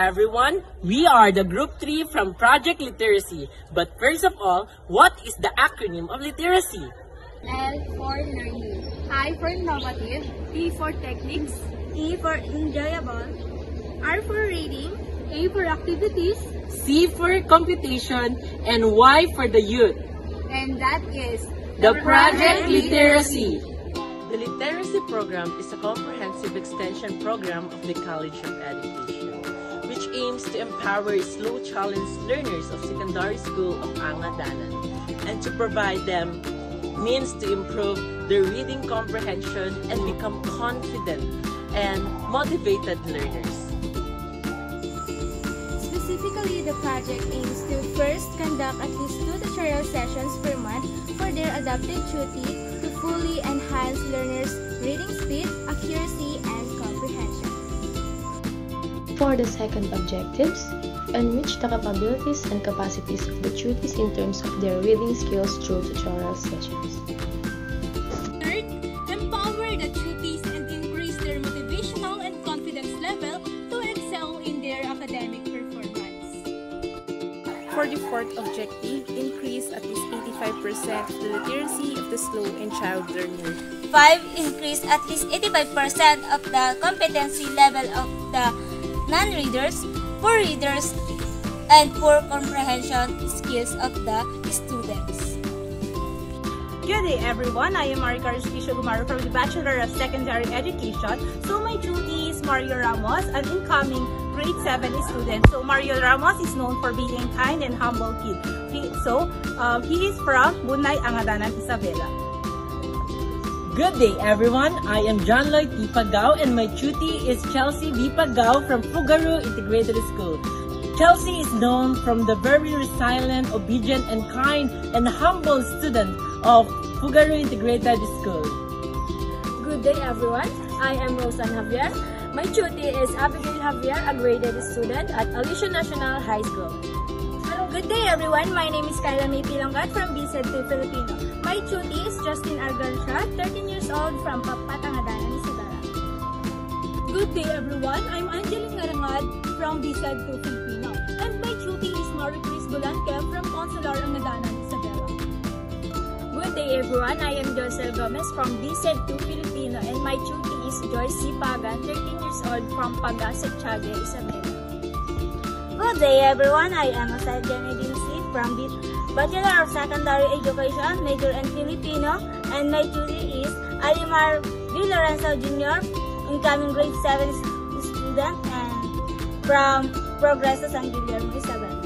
everyone. We are the Group 3 from Project Literacy. But first of all, what is the acronym of literacy? L for learning, I for innovative, T for techniques, E for enjoyable, R for reading, A for activities, C for computation, and Y for the youth. and that is The Project Literacy. The Literacy Program is a comprehensive extension program of the College of Education, which aims to empower slow challenge learners of secondary school of Angadanan and to provide them means to improve their reading comprehension and become confident and motivated learners. Specifically, the project aims to first conduct at least 2 tutorial sessions per month for their adapted duty to fully enhance learners' reading speed, accuracy, and comprehension. For the second objectives, enrich the capabilities and capacities of the tutees in terms of their reading skills through tutorial sessions. Third, empower the tutees and increase their motivational and confidence level to excel in their academic performance. For the fourth objective, increase at least 85% of the literacy of the slow and child learner. 5. Increase at least 85% of the competency level of the non-readers, poor readers, and poor comprehension skills of the students. Good day everyone, I am Maricar Espicio Gumaro from the Bachelor of Secondary Education. So my tutee is Mario Ramos, an incoming grade 7 student. So Mario Ramos is known for being a kind and humble kid. He is from Bunay, Angadanan, Isabela. Good day everyone, I am John Lloyd T. Pagao and my tutee is Chelsea B. Pagao from Fugaru Integrated School. Chelsea is known from the very resilient, obedient, and kind and humble student of Fugaru Integrated School. Good day everyone, I am Rosan Javier. My tutee is Abigail Javier, a graded student at Alicia National High School. Good day everyone, my name is Kyla May Pilongat from BSED 2 Filipino. My tutee is Justin Argancia, 13 years old from Papatangadanan, Isabela. Good day everyone, I'm Angeline Arangad from BSED 2 Filipino. And my tutee is Marie Chris Bulanque from Consular Angadanan, Isabela. Good day everyone, I am Josel Gomez from BSED 2 Filipino and my tutee is Joyce C. Pagan, 13 years old from Pagasat, Chaga, Isabela. Good day everyone, I am Asad Janedine C. from Bachelor of Secondary Education, major in Filipino, and my tutee is Alimar V. Lorenzo Jr., incoming grade 7 student, and from Progreso San Guillermo, Isabela.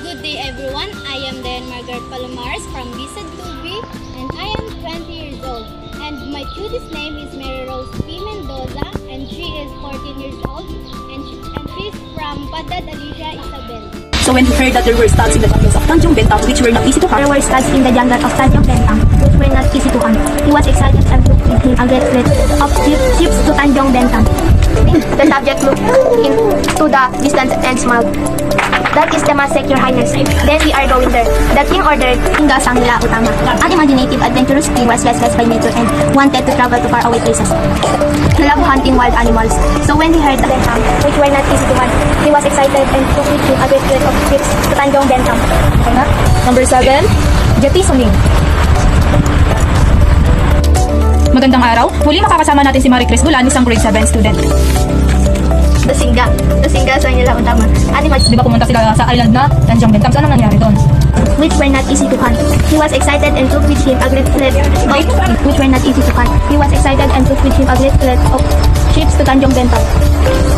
Good day everyone, I am then Margaret Palomares from BSED 2B, and I am 20 years old. And my tutee's name is Mary Rose P. Mendoza, and she is 14 years old, and she's from Padad, Alicia, Isabela. So when he heard that there were studs in the jungles of Tanjong Bentang, which were not easy to hunt, there were studs in the jungle of Tanjong Bentang, which were not easy to hunt. He was excited and took with him a great fleet of ships to Tanjong Bentang. The subject looked into the distance and smiled. That is the Temasek, your highness. Then we are going there. The king ordered Inga Sangila Utama. An imaginative, adventurous king was restless by nature and wanted to travel to faraway places. He loved hunting wild animals. So when he heard the Bentang, which were not easy to hunt, he was excited and took with him a great fleet of ships to Tanjong Bentang. Number 7, Jeti Suning. Magandang araw. Muli makakasama natin si Marie Chris Bulan, isang grade 7 student. The Singa Sangila Utama. Di ba pumunta sila sa island na Tanjong Bentang? So anong nangyari doon? which were not easy to hunt. He was excited and took with him a great fleet of which were not easy to hunt. He was excited and took with him a great fleet of ships to Tanjong Bentang.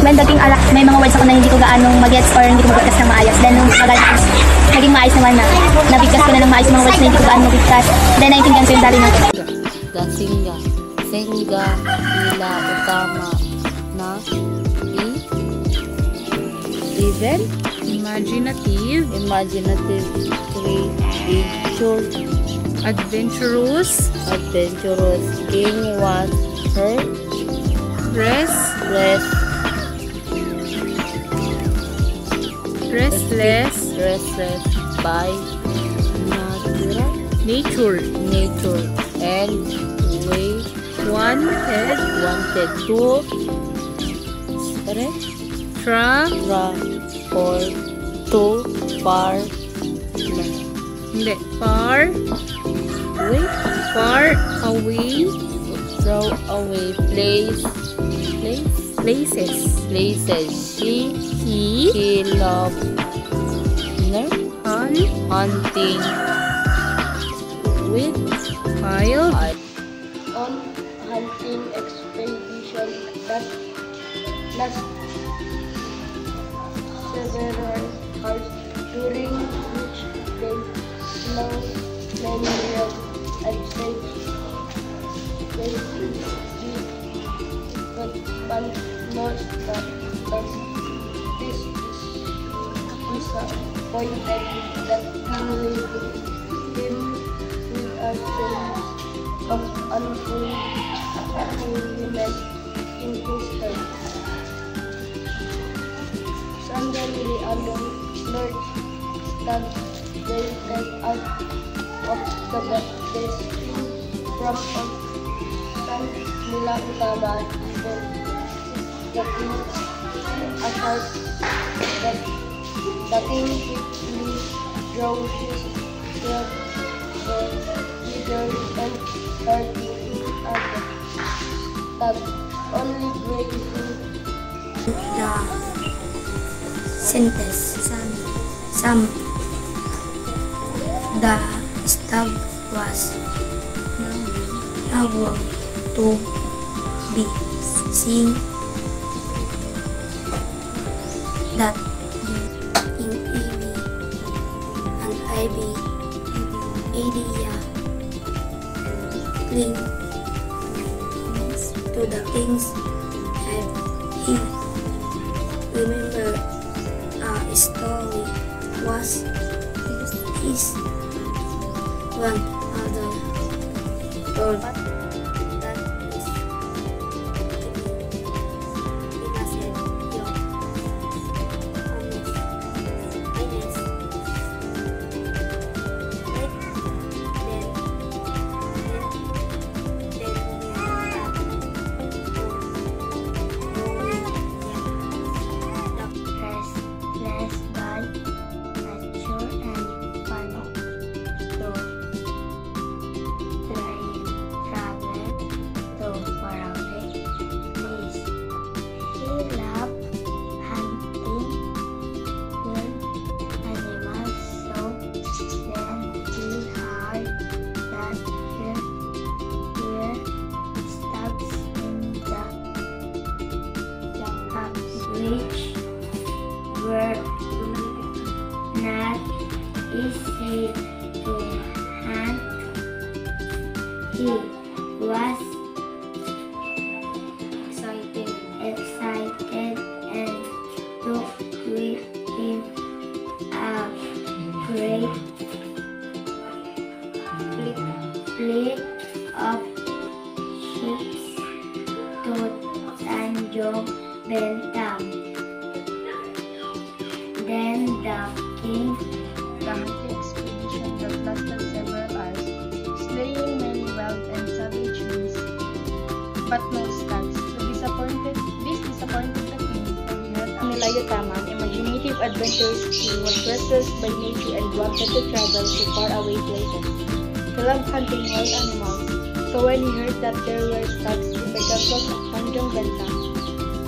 When dating alak, may mga words ako na hindi ko gaanong mag-gets or hindi ko mag-bigkas ng maayos. Then nung mag-gets, naging maayos naman na. Nabigkas ko na ng maayos mga words na hindi ko gaanong mag-bigkas. Then naintindihan ko yung dali ng Dasinga, Senga, Ila, Utama, na, Even, imaginative, creative, adventurous, King was her, restless, by nature, and we wanted to for too far. Hindi. Far away. Throw away Places. He loved hunting With Kyle. On hunting expedition that last several hours, during which they slew many real and saved but most that this is disappointed that he lived him with a sense of unfulfillment in his heart. Suddenly alone Lord that they went out of the destiny from on San Mila Utama, even the king aside that the king quickly drew his sword either and starting at that only breaking the sentence. The stab was able to be seen that in Ivy area cling to the king's head. He remembered a story was his grandmother told that is innocent young which were not easy to hunt. He was excited and took with him a great fleet of ships to Tanjong Bentam. Then the king launched the expedition that lasted several hours, slaying many wild and savage beasts, but no stags. This disappointed the king, for he had Nilayo Tama, an imaginative adventurous king, was restless by nature and wanted to travel to faraway places. He loved hunting wild animals, so when he heard that there were stags in the jungles of Tanjong Bentam,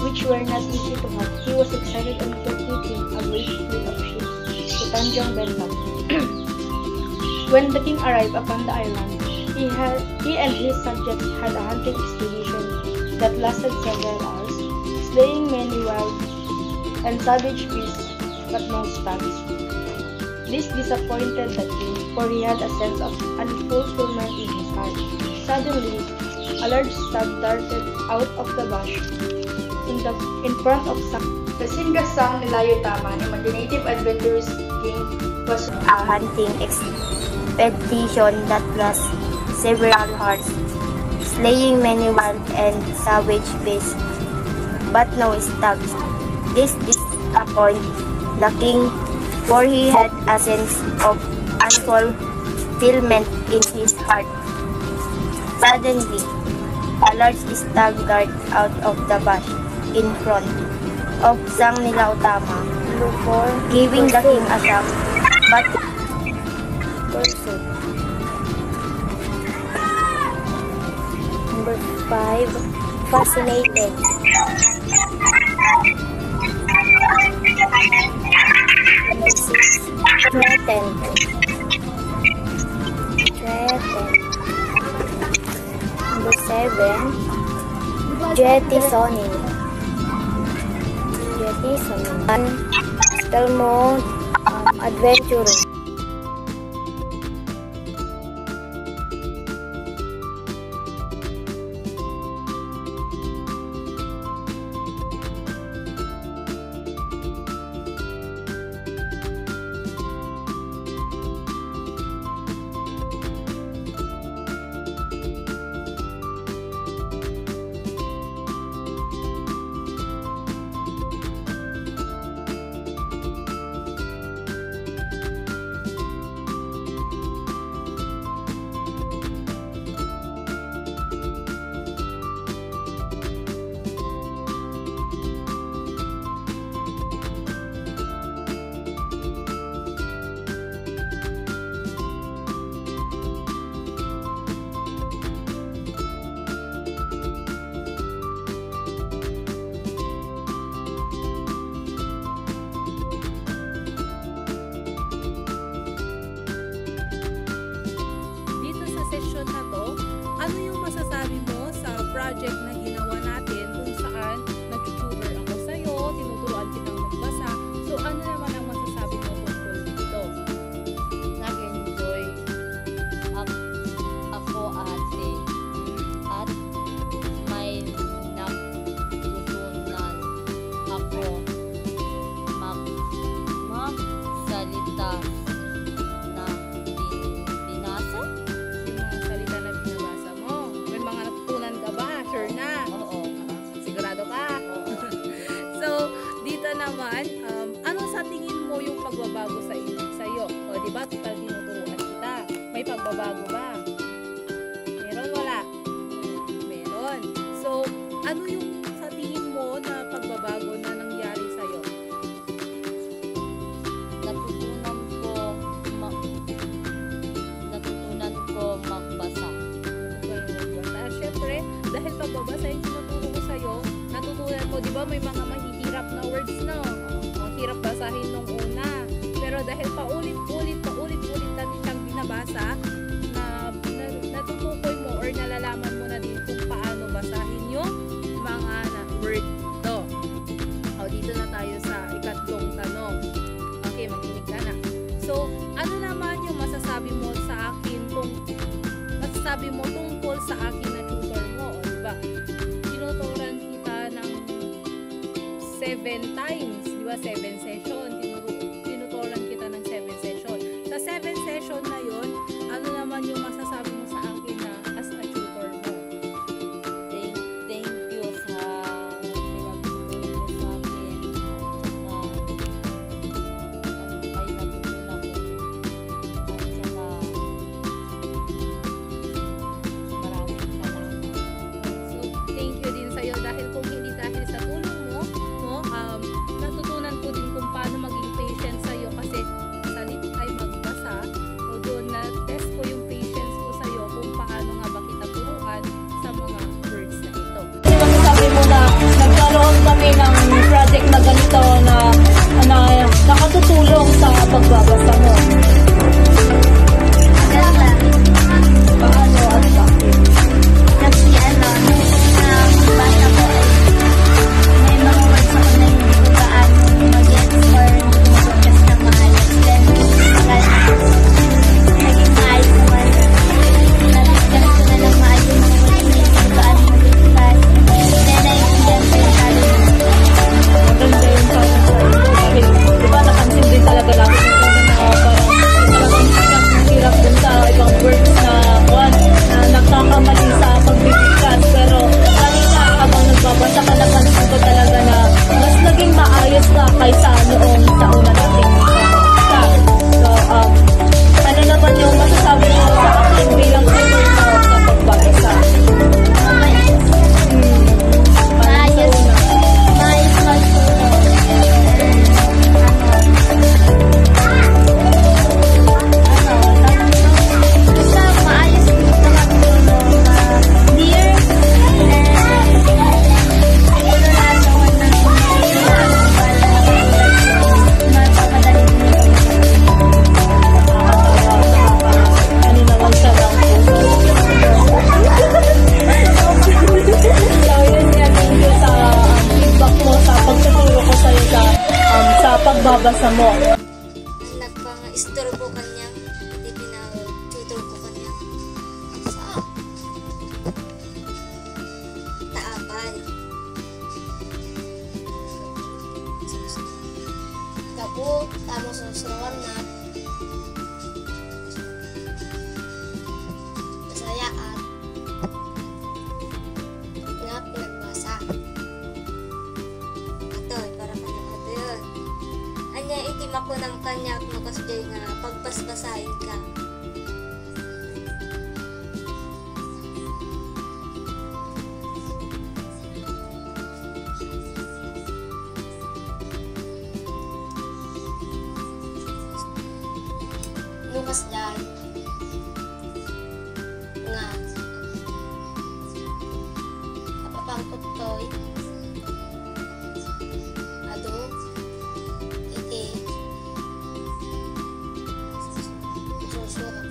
which were not easy to hunt, he was excited and took with him a great fleet of ships to Tanjong Bentam. When the king arrived upon the island, he and his subjects had a hunting expedition that lasted several hours, slaying many wild and savage beasts, but no stags. This disappointed the king, for he had a sense of unfulfillment in his heart. Suddenly, a large stag darted out of the bush in front of the singer sang Nilayo Tama, an imaginative adventurous king, was a hunting expedition that lasted several hours, slaying many wild and savage beasts, but no stags. This disappointed the king, for he had a sense of unfulfillment in his heart. Suddenly, a large stag darted out of the bush in front of Sang Nila Utama. Number 4, giving the king a shock. But Number 5, fascinated. Number 6, threatened. Number 7, jettisoning. And spell mode, adventurous. Ano yung masasabi mo sa project na ginawa natin kung saan nag-tutor ako sa'yo, tinuturuan kitang magbasa. So ano naman ang masasabi mo tungkol dito? Nag-enjoy ako ate at may natutunan ako magsalita na binasa. Sigurado ka? So, dito naman, ano sa tingin mo yung pagbabago sa'yo? O, diba, total tinuturuan kita. May pagbabago ba? Meron, wala? Meron. So, ano yung sa tingin mo na pagbabago na nangyari sa'yo? Natutunan ko magbasa. Siyempre, dahil pagbabasa yung tinuturo ko sa'yo, natutunan mo, di ba may mga mahihirap na words, no? Ang hirap basahin nung una. Pero dahil paulit-ulit na siyang binabasa, natutukoy mo or nalalaman mo na din kung paano basahin yung mga word to. O, dito na tayo sa ikatlong tanong. Okay, makinig ka na. So, ano naman yung masasabi mo sa akin tungkol sa akin na tutor mo, o diba? Tinuturan kita ng 7 times, diba? 7 session. Tinuturan kita ng 7 session. Sa 7 session na yon, ano naman yung masasabi mo sa akin na as a tutor mo? Thank you sa pinagtuturo mo sa akin. Tsaka ay natutunan ko. At tsaka thank you din sa'yo dahil kung hindi dahil sa tulong mo, natutunan ko din kung paano maging patient sa'yo kasi salit ay magbasa. So doon na-test ko yung patience ko sa'yo kung paano nga ba kita turuan sa mga words na ito. Sabi mo na nagkaroon kami ng project na ganito na nakatutulong sa pagbabasa mo. Paano at bakit? Kasi basa ko ay may mga words ako na hindi ko gaano mag-gets or mag-focus na maayos. Then, naging maayos naman. Nagkakas ko na lang maayos yung mga words na hindi ko gaano mag-gets. Then, naiintindihan ko yung challenge. Maganda yung challenge dahil diba napansin din talaga natin yung una na parang talagang hirap din sa ibang words kanya at makasjay nga pagpasbasahin ka. Lukas dyan nga kapapangkot to'y ado iti susurok.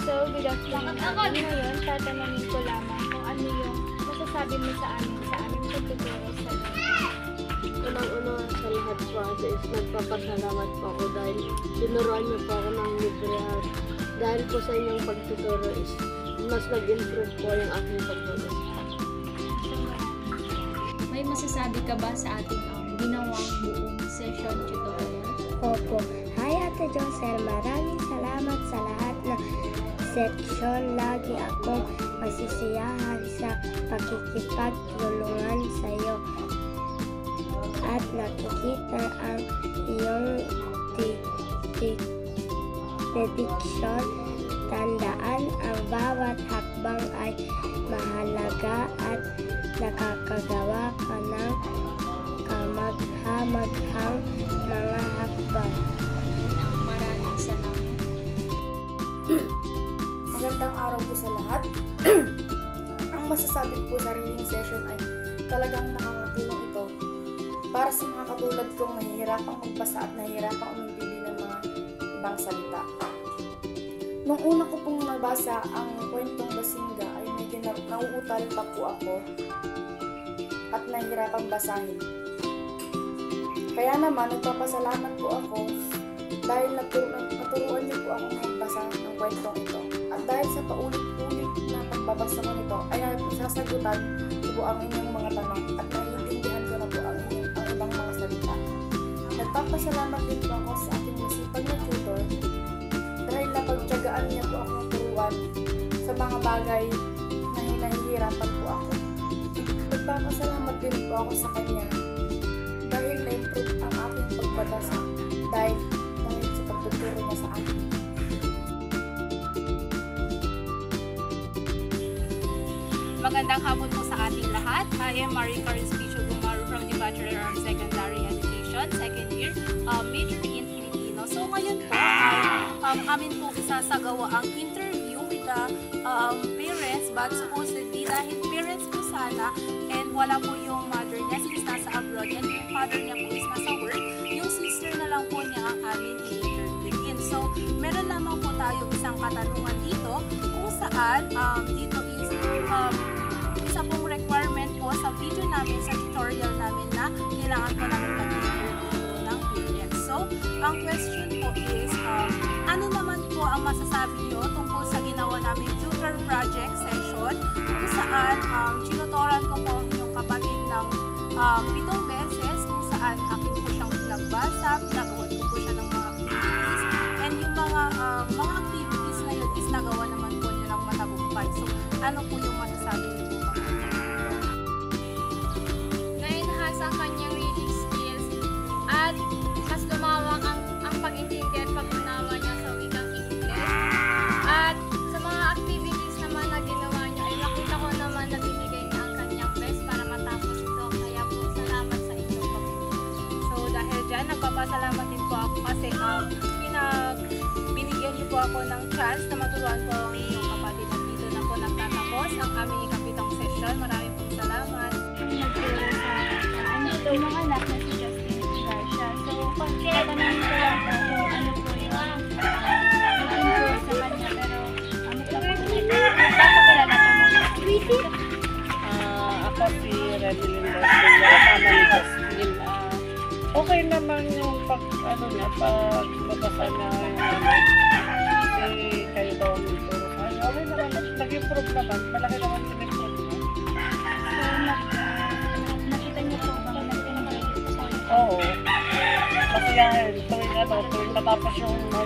So, good afternoon. Ngayon, tatanungin ko lamang kung ano yung masasabi mo sa aming pagtuturo sa iyo. Unang-una sa lahat po ate is nagpapasalamat po ako dahil tinuruan niyo po ako ng libre at dahil po sa inyong pagtuturo is mas nag-improve po yung aking pagbabasa. May masasabi ka ba sa ating ginawang buong session tutorial? Opo. Hi Ate Josel, maraming salamat sa lahat ng section. Lagi akong masisiyahan sa pakikipagtulungan sa iyo. At nakikita ang iyong dedication. Tandaan, ang bawat hakbang ay mahalaga at nakakagawa ka ng kamagha-maghang mga hakbang. Maraming salamat. Magandang araw po sa lahat. Ang masasabi ko sa reading session ay talagang nakakatulong ito para sa mga katulad kong nahihirapang magbasa at nahihirapang umintindi ng mga ibang salita. Nung una ko pong nabasa ang kwentong Basinga ay medyo nauutal pa po ako at nahihirapang basahin. Kaya naman nagpapasalamat po ako dahil naturuan niyo po ako magbasa ng kwentong ito. At dahil sa paulit-ulit na pagbabasa ko nito ay sasagutan ko po ang inyong mga tanong at naiintindihan ko na po ang ibang mga salita. Nagpapasalamat din po ako sa aking masipag na tutor dahil napagtiyagaan niya po akong turuan sa mga bagay na hinahihirapan po ako. Nagpapasalamat din po ako sa kanya dahil na-improve ang aking pagbabasa dahil sa pagtuturo niya sa akin. Magandang hapon po sa ating lahat. I am Marie Carlos Picho Gumaru from the Bachelor of Secondary Education, second year, major in Filipino. So ngayon po ay amin po isasagawa ang interview with the parents, but supposedly dahil parents po sana and wala po yung mother niya since nasa abroad and yung father niya po is nasa work, yung sister na lang po niya ang amin i-interviewin. So meron lamang po tayo isang katanungan dito kung saan dito is isa pong requirement po sa video namin, sa tutorial namin na kailangan po namin mag-interview ng parents. So, ang question po is, ano naman po ang masasabi nyo tungkol sa ginawa namin tutor project session kung saan tinutoran ko po ang inyong kapatid ng 7 beses kung saan akin po siyang pinagbasa, pinagawa ko po siya ng mga activities, and yung mga activities na yun is nagawa naman po nilang matagumpay. So, ano po yung masasabi niyo po? Na-enhance ang kanyang reading skills at mas lumawak ang pag-intindi at pag-unawa niya sa wikang English. At sa mga activities naman na ginawa niya ay nakita ko naman na binigay niya ang kanyang best para matapos ito. Kaya po salamat sa inyong pag-intindi. So dahil dyan, nagpapasalamat din po ako kasi binigyan niyo po ako ng chance na maturuan po ang inyong kapatid. At dito na po nagtatapos ang aming ikapitong session. Maraming pong salamat. Nagturo sa mga anak na si Justin Garcia. So, pagkatanong ko lang po kung ano po yung nag-improve sa kanya. Pero, ano po nagpapakilala po mga Ako si Remelin Garcia, tama ni Justin. Okay naman yung pagbabasa niya. Kasi kayo daw ang ituro sa kanya. Okay naman, nag-improve naman. Malaki naman yung improve niya. Nakita niyo po ba nag-improve sa kanya? Oo. Masiyahin. Tuwing natapos yung niya.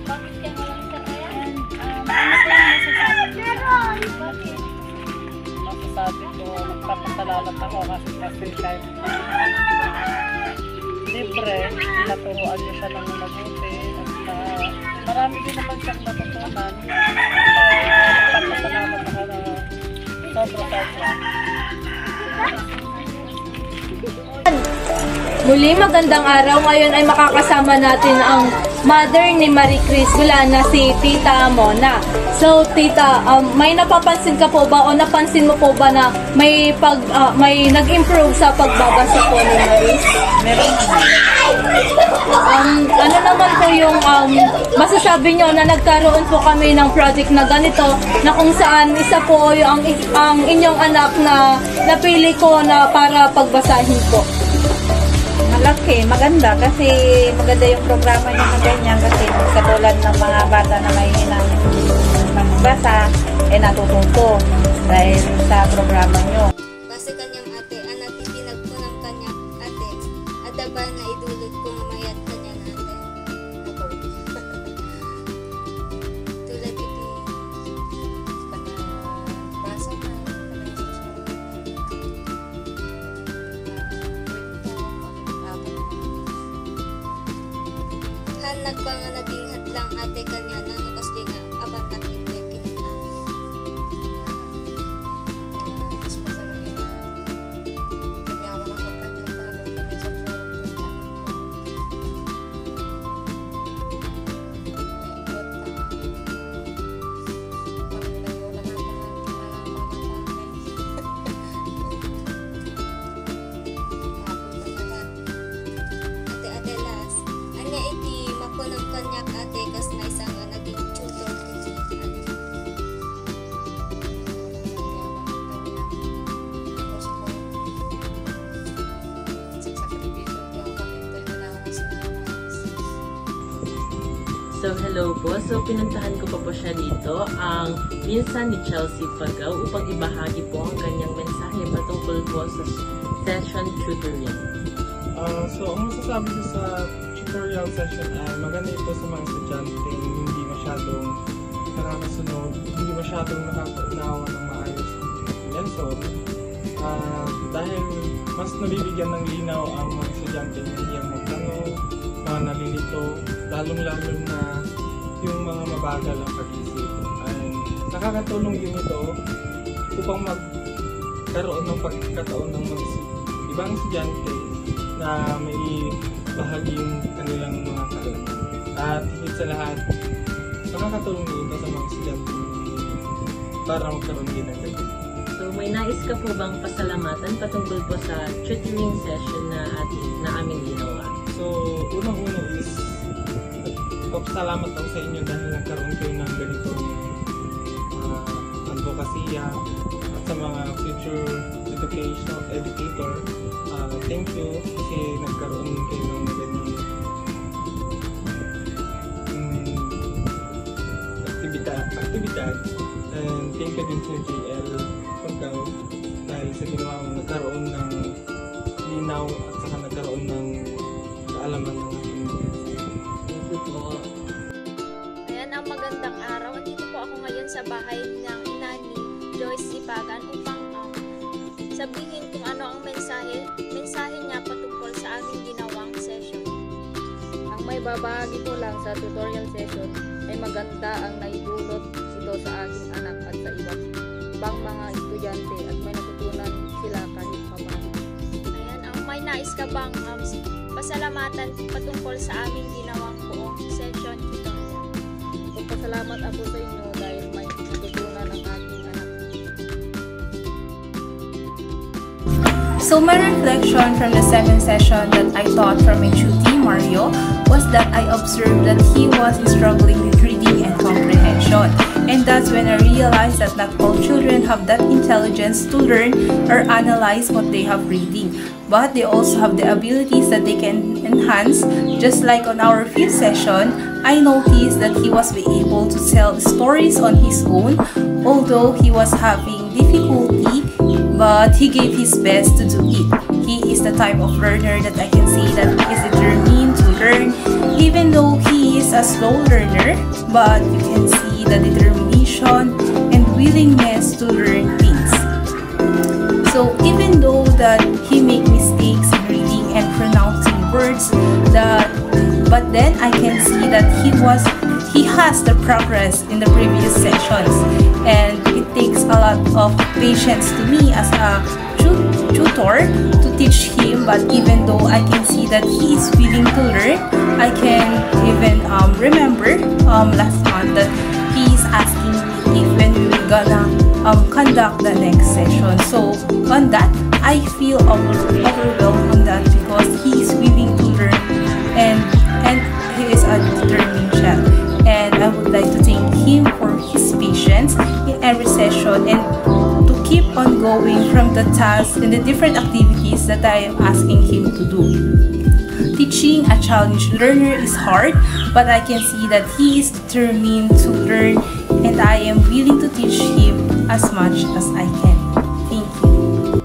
Bakit ka walang sa kaya? And ano po yung masasabi niyo? Masasabi ko, nagpapasalamat ako kasi kahit libre, naturuan niyo siya ng mabuti at marami din naman siyang natutunan. Pagpasalamat ako na sobra. Muli, magandang araw. Ngayon ay makakasama natin ang mother ni Marie Chris Gulana, si Tita Mona. So, Tita, may napapansin ka po ba o napansin mo po ba na may nag-improve sa pagbabasa po ni Marie? Meron ano naman po yung masasabi nyo na nagkaroon po kami ng project na ganito na kung saan isa po yung ang inyong anak na napili ko na para pagbasahin po? Malaki, maganda kasi maganda yung programa niya na ganyan kasi katulad ng mga bata na may hinang magbasa natututo dahil sa programa niyo. Base kanyang ate, anak itinag ko ng kanyang ate, at aba na idulot ko mamayat kanyang ate. Ako. Tulad ito. Basa na. Hanag pa nga naging hadlang ate kanya na nukas din nga abat na kitlekin. So, hello po. So, pinuntahan ko pa po siya dito, ang pinsan ni Chelsea Pagaw, upang ibahagi po ang kanyang mensahe patungkol po sa session tutoring. So, ang masasabi ko sa tutorial session ay maganda ito sa mga estudyante hindi masyadong nakakasunod, hindi masyadong nakakaunawa ng maayos ng lesson. Dahil mas nabibigyan ng linaw ang mga estudyante na hiyang magtanong, mga nalilito, lalong-lalo na yung mga mabagal ang pag-isip. Nakakatulong din ito upang magkaroon ng pagkataon ng mga ibang estudyante na may bahagi yung kanilang mga kaalaman. At higit sa lahat, nakakatulong din ito sa mga estudyante para magkaroon din ng ganyan. So, may nais ka po bang pasalamatan patungkol po sa tutoring session na aming ginawa? So, unang-una is papasalamat ako sa inyo dahil nagkaroon kayo ng ganitong advokasya at sa mga future educator. Thank you kasi nagkaroon kayo ng ganitong aktibidad. And thank you din sa JL Paggaw dahil sa ginawa mo nagkaroon ng linaw at saka nagkaroon ng kaalaman ng ating Ayan, ang magandang araw. Dito po ako ngayon sa bahay ng ina ni Joyce Sipagan upang sabihin kung ano ang mensahe niya patungkol sa aming ginawang session. Ang may babahagi ko lang sa tutorial session ay maganda ang naidulot ito sa aking anak at sa ibang mga estudyante at may natutunan sila kahit paano. Ayan, ang may nais ka bang pasalamatan patungkol sa aming ginawang buong session tutorial? Magpasalamat ako sa inyo dahil may natutunan ang aking anak. So my reflection from the 7th session that I taught from my tutor Mario was that I observed that he was struggling with reading and comprehension. And that's when I realized that not all children have that intelligence to learn or analyze what they have reading. But they also have the abilities that they can enhance. Just like on our 5th session, I noticed that he was able to tell stories on his own, although he was having difficulty, but he gave his best to do it. He is the type of learner that I can say that he is determined to learn, even though he is a slow learner, but you can see the determination and willingness to learn things. So even though that he make mistakes in reading and pronouncing words, I can see that he has the progress in the previous sessions, and it takes a lot of patience to me as a tutor to teach him. But even though I can see that he is willing to learn, I can even remember last month that he is asking me if when we were gonna conduct the next session. So on that, I feel overwhelmed on that because he is willing to learn, and he is a determined child. And I would like to thank him for his patience in every session and to keep on going from the tasks and the different activities that I am asking him to do. Teaching a challenged learner is hard, but I can see that he is determined to learn, and I am willing to teach him as much as I can. Thank you.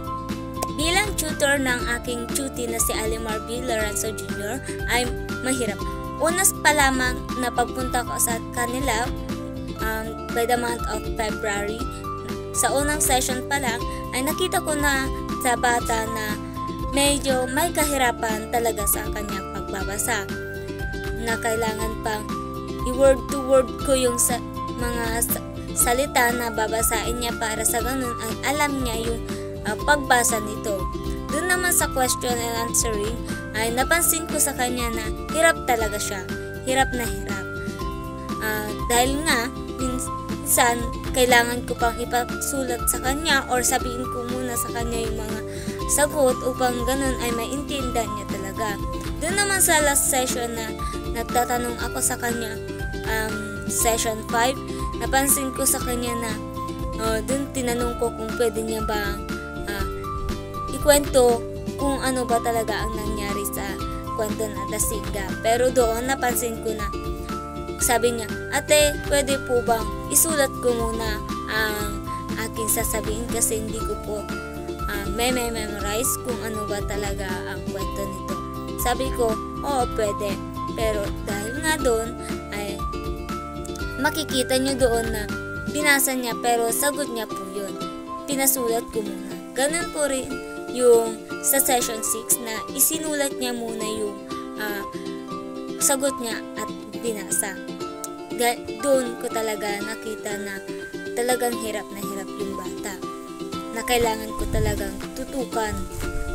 Bilang tutor ng aking cutie na si Alimar B. Lorenzo Jr. ay mahirap. Unas pa lamang na pagpunta ko sa kanila by the month of February, sa unang session pa lang ay nakita ko na sa bata na medyo may kahirapan talaga sa kanyang pagbabasa, na kailangan pang i-word to word ko yung mga salita na babasain niya para sa ganun ay alam niya yung pagbasa nito. Doon naman sa question and answering ay napansin ko sa kanya na hirap talaga siya. Hirap na hirap. Dahil nga, minsan kailangan ko pang ipasulat sa kanya or sabihin ko muna sa kanya yung mga sagot upang ganun ay maintindihan niya talaga. Doon naman sa last session na nagtatanong ako sa kanya, session 5, napansin ko sa kanya na doon tinanong ko kung pwede niya bang ikwento kung ano ba talaga ang nangyari sa kwento na Dasinga. Pero doon napansin ko na sabi niya, ate, pwede po bang isulat ko muna ang aking sasabihin kasi hindi ko po memorize kung ano ba talaga ang kwento nito. Sabi ko, oo, pwede. Pero dahil nga doon ay makikita nyo doon na binasa niya pero sagot niya po yun. Pinasulat ko muna. Ganun po rin yung sa session 6 na isinulat niya muna yung sagot niya at binasa. Doon ko talaga nakita na talagang hirap na hirap yung bata, na kailangan ko talagang tutukan.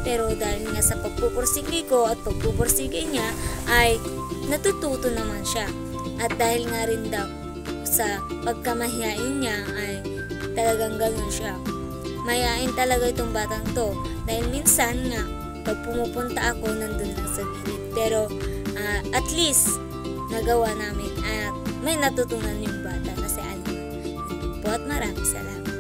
Pero dahil nga sa pagpupursige ko at pagpupursige niya ay natututo naman siya. At dahil nga rin daw sa pagkamahiyain niya ay talagang ganun siya. Mayain talaga itong batang to. Dahil minsan nga, pag pumupunta ako, nandun lang sa gilid. Pero at least, nagawa namin at may natutunan yung bata na si Alimar. Po at maraming salamat.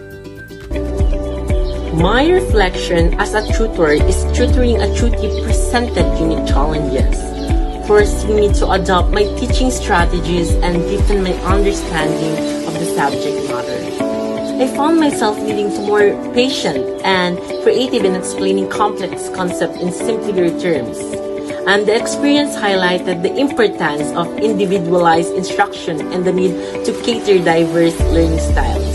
My reflection as a tutor is tutoring a cutie presented unique challenges, forcing me to adopt my teaching strategies and deepen my understanding of the subject matter. I found myself needing to more patient and creative in explaining complex concepts in simpler terms. And the experience highlighted the importance of individualized instruction and the need to cater diverse learning styles.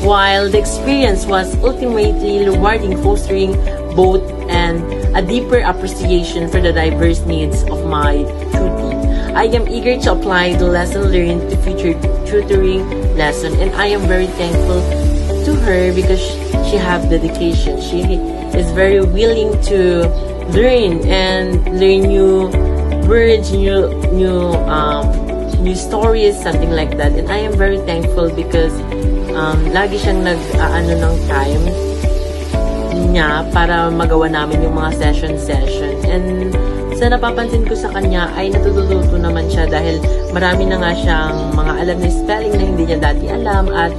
While the experience was ultimately rewarding, fostering both and a deeper appreciation for the diverse needs of my cutie. I am eager to apply the lesson learned to future tutoring lesson, and I am very thankful to her because she have dedication. She is very willing to learn and learn new words, new stories, something like that. And I am very thankful because lagi siyang nag-ano ng time niya para magawa namin yung mga session. And sa napapansin ko sa kanya ay natututo naman siya dahil marami na nga siyang mga alam na spelling na hindi niya dati alam at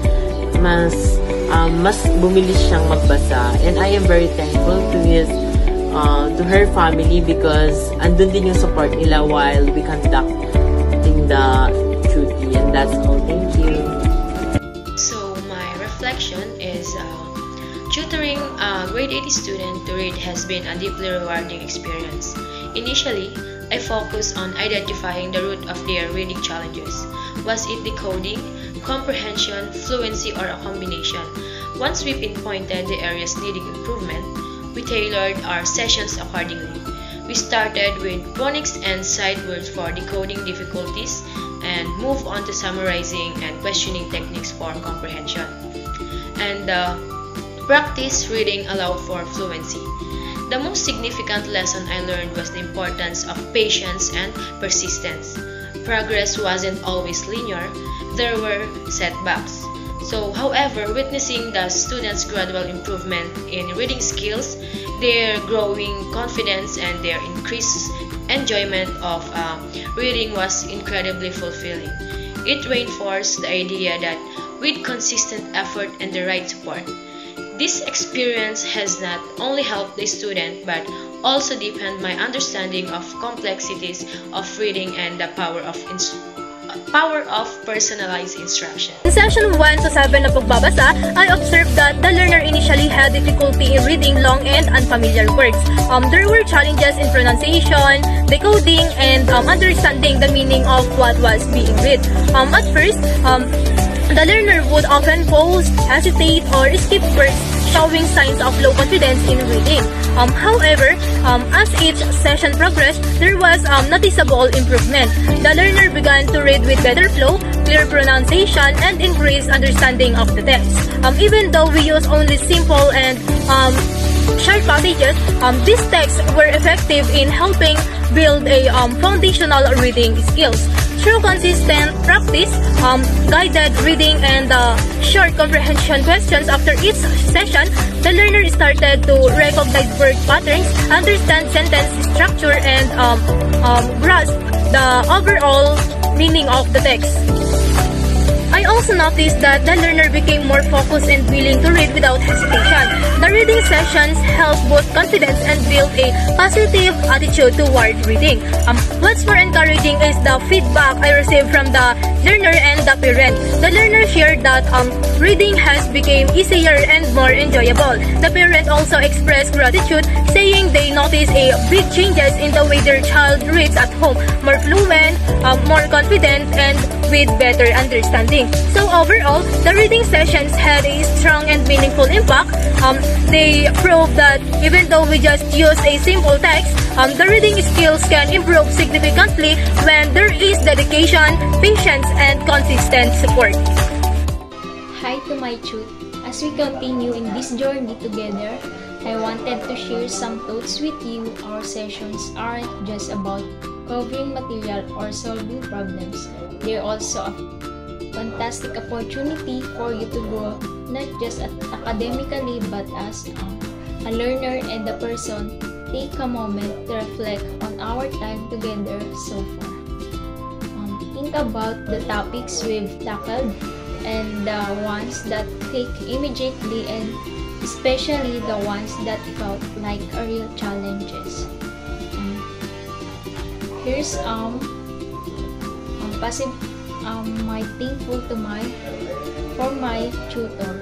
mas bumilis siyang magbasa. And I am very thankful to her family because andun din yung support nila while we conducting the cutie. And that's all. Thank you. So my reflection is tutoring a grade 80 student to read has been a deeply rewarding experience. Initially, I focused on identifying the root of their reading challenges. Was it decoding, comprehension, fluency, or a combination? Once we pinpointed the areas needing improvement, we tailored our sessions accordingly. We started with phonics and sight words for decoding difficulties and moved on to summarizing and questioning techniques for comprehension. And practice reading allowed for fluency. The most significant lesson I learned was the importance of patience and persistence. Progress wasn't always linear, there were setbacks. So, however, witnessing the students' gradual improvement in reading skills, their growing confidence, and their increased enjoyment of reading was incredibly fulfilling. It reinforced the idea that with consistent effort and the right support, this experience has not only helped the student but also deepened my understanding of complexities of reading and the power of personalized instruction. In session 1 to 7 na pagbabasa, I observed that the learner initially had difficulty in reading long and unfamiliar words. There were challenges in pronunciation, decoding, and understanding the meaning of what was being read. At first, the learner would often pause, hesitate, or skip words, showing signs of low confidence in reading. However, as each session progressed, there was noticeable improvement. The learner began to read with better flow, clear pronunciation, and increased understanding of the text. Even though we use only simple and short passages, these texts were effective in helping build a foundational reading skills. Through consistent practice, guided reading, and short comprehension questions after each session, the learner started to recognize word patterns, understand sentence structure, and grasp the overall meaning of the text. I also noticed that the learner became more focused and willing to read without hesitation. The reading sessions helped boost confidence and build a positive attitude toward reading. What's more encouraging is the feedback I received from the learner and the parent. The learner shared that reading has become easier and more enjoyable. The parent also expressed gratitude, saying they noticed a big changes in the way their child reads at home, more fluent, more confident, and with better understanding. So overall, the reading sessions had a strong and meaningful impact. They proved that even though we just use a simple text, the reading skills can improve significantly when there is dedication, patience, and consistent support. Hi to my Chut. As we continue in this journey together, I wanted to share some thoughts with you. Our sessions aren't just about covering material or solving problems. They're also a fantastic opportunity for you to grow, not just academically but as a learner and a person. Take a moment to reflect on our time together so far. Think about the topics we've tackled and the ones that click immediately, and especially the ones that felt like a real challenges. Here's my thankful to for my tutor.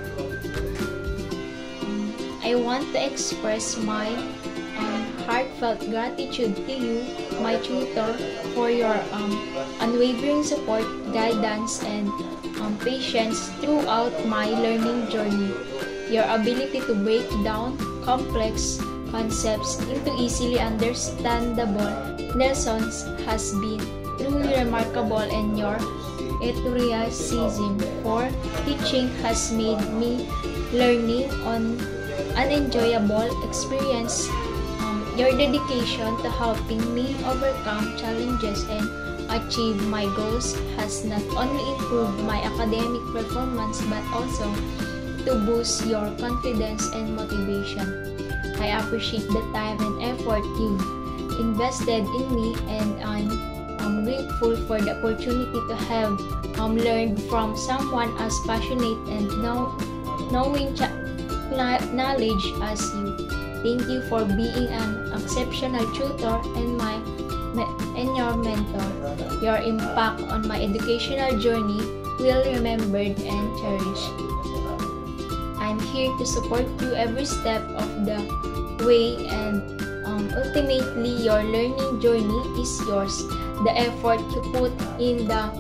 I want to express my heartfelt gratitude to you, my tutor, for your unwavering support, guidance, and patience throughout my learning journey. Your ability to break down complex concepts into easily understandable lessons has been truly remarkable, and your enthusiasm for teaching has made me learning an enjoyable experience. Your dedication to helping me overcome challenges and achieve my goals has not only improved my academic performance but also to boost your confidence and motivation. I appreciate the time and effort you've invested in me, and I'm grateful for the opportunity to have learned from someone as passionate and knowing knowledge as you. Thank you for being an exceptional tutor and your mentor. Your impact on my educational journey will be remembered and cherished. I'm here to support you every step of the way, and ultimately your learning journey is yours. The effort you put in, the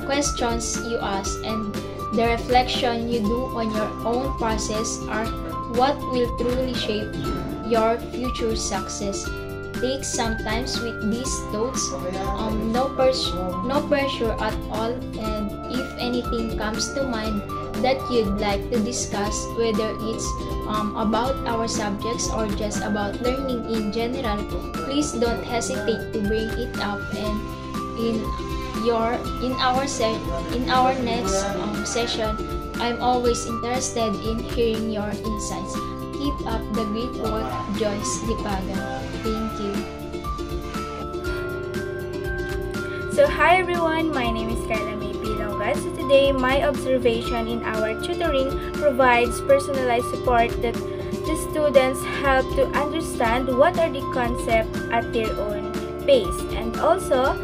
questions you ask, and the reflection you do on your own process are what will truly shape your future success. takes some time with these thoughts. No pressure at all, and if anything comes to mind that you'd like to discuss, whether it's about our subjects or just about learning in general, please don't hesitate to bring it up. And in our next session, I'm always interested in hearing your insights. Keep up the great work, Joyce Dipagan. Thank you. So hi everyone, my name is Carla May Pilongan. So today, my observation in our tutoring provides personalized support that the students help to understand what are the concepts at their own pace. And also,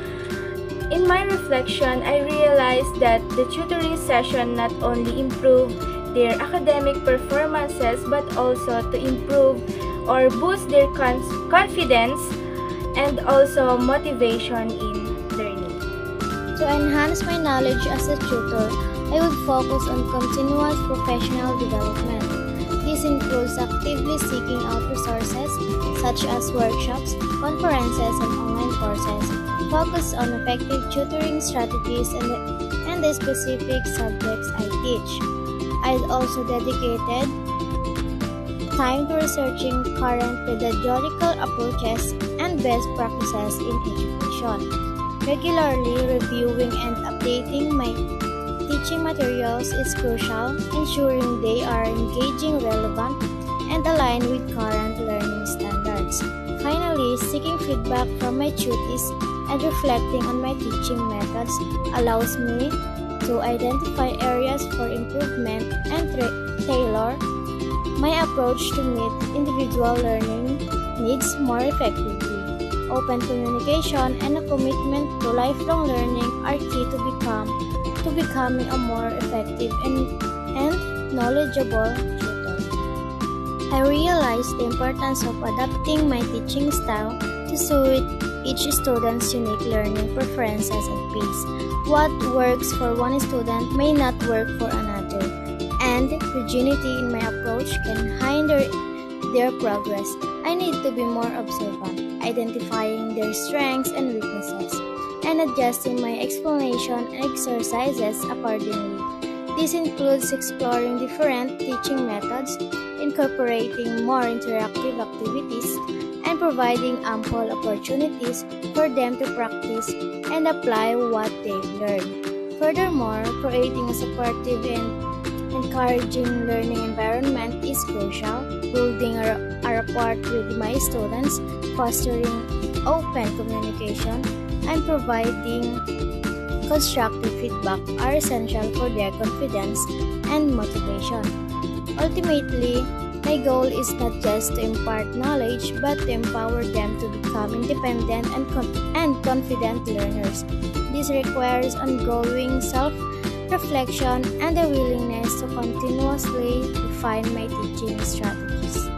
in my reflection, I realized that the tutoring session not only improved their academic performances but also to improve or boost their confidence and also motivation in learning. To enhance my knowledge as a tutor, I would focus on continuous professional development. This includes actively seeking out resources such as workshops, conferences, and online courses. Focus on effective tutoring strategies and the specific subjects I teach. I've also dedicated time to researching current pedagogical approaches and best practices in education. Regularly reviewing and updating my teaching materials is crucial, ensuring they are engaging, relevant, and aligned with current learning standards. Finally, seeking feedback from my tutees and reflecting on my teaching methods allows me to identify areas for improvement and tailor my approach to meet individual learning needs more effectively. Open communication and a commitment to lifelong learning are key to becoming a more effective and knowledgeable tutor. I realized the importance of adapting my teaching style to suit each student's unique learning preferences and pace. What works for one student may not work for another, and rigidity in my approach can hinder their progress. I need to be more observant, identifying their strengths and weaknesses, and adjusting my explanation and exercises accordingly. This includes exploring different teaching methods, incorporating more interactive activities, and providing ample opportunities for them to practice and apply what they've learned. Furthermore, creating a supportive and encouraging learning environment is crucial, building a rapport with my students, fostering open communication, and providing constructive feedback are essential for their confidence and motivation. Ultimately, my goal is not just to impart knowledge, but to empower them to become independent and confident learners. This requires ongoing self-reflection and a willingness to continuously refine my teaching strategies.